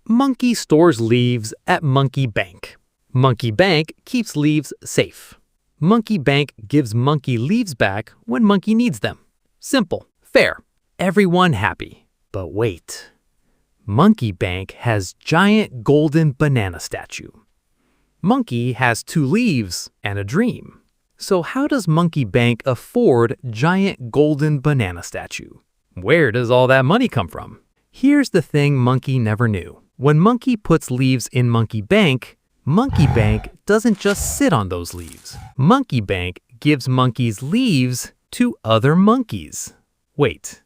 Monkey stores leaves at Monkey Bank. Monkey Bank keeps leaves safe. Monkey Bank gives Monkey leaves back when Monkey needs them. Simple, fair, everyone happy. But wait. Monkey Bank has giant golden banana statue. Monkey has 2 leaves and a dream. So how does Monkey Bank afford giant golden banana statue? Where does all that money come from? Here's the thing Monkey never knew. When Monkey puts leaves in Monkey Bank doesn't just sit on those leaves. Monkey Bank gives monkeys leaves to other monkeys. Wait,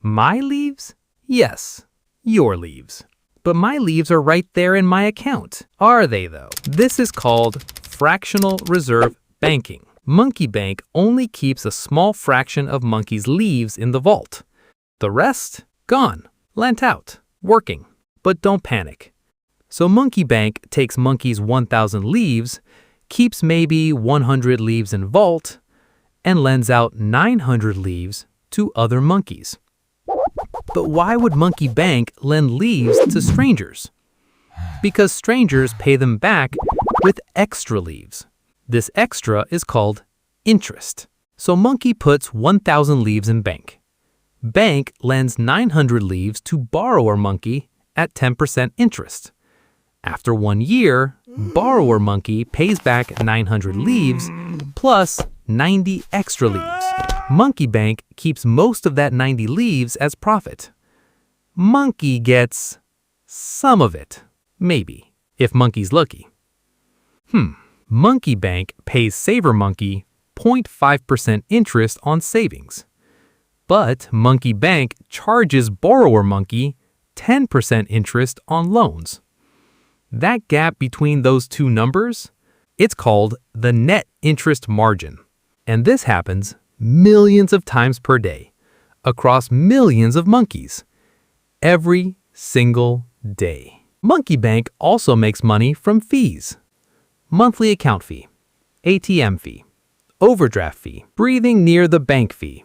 my leaves? Yes, your leaves. But my leaves are right there in my account. Are they though? This is called fractional reserve banking. Monkey Bank only keeps a small fraction of Monkey's leaves in the vault. The rest? Gone, lent out, working. But don't panic. So Monkey Bank takes Monkey's 1,000 leaves, keeps maybe 100 leaves in vault, and lends out 900 leaves to other monkeys. But why would Monkey Bank lend leaves to strangers? Because strangers pay them back with extra leaves. This extra is called interest. So Monkey puts 1,000 leaves in bank. Bank lends 900 leaves to borrower Monkey at 10% interest. After 1 year, borrower Monkey pays back 900 leaves plus 90 extra leaves. Monkey Bank keeps most of that 90 leaves as profit. Monkey gets some of it, maybe, if Monkey's lucky. Monkey Bank pays saver Monkey 0.5% interest on savings. But Monkey Bank charges borrower Monkey 10% interest on loans. That gap between those two numbers, it's called the net interest margin. And this happens millions of times per day, across millions of monkeys, every single day. Monkey Bank also makes money from fees. Monthly account fee, ATM fee, overdraft fee, breathing near the bank fee.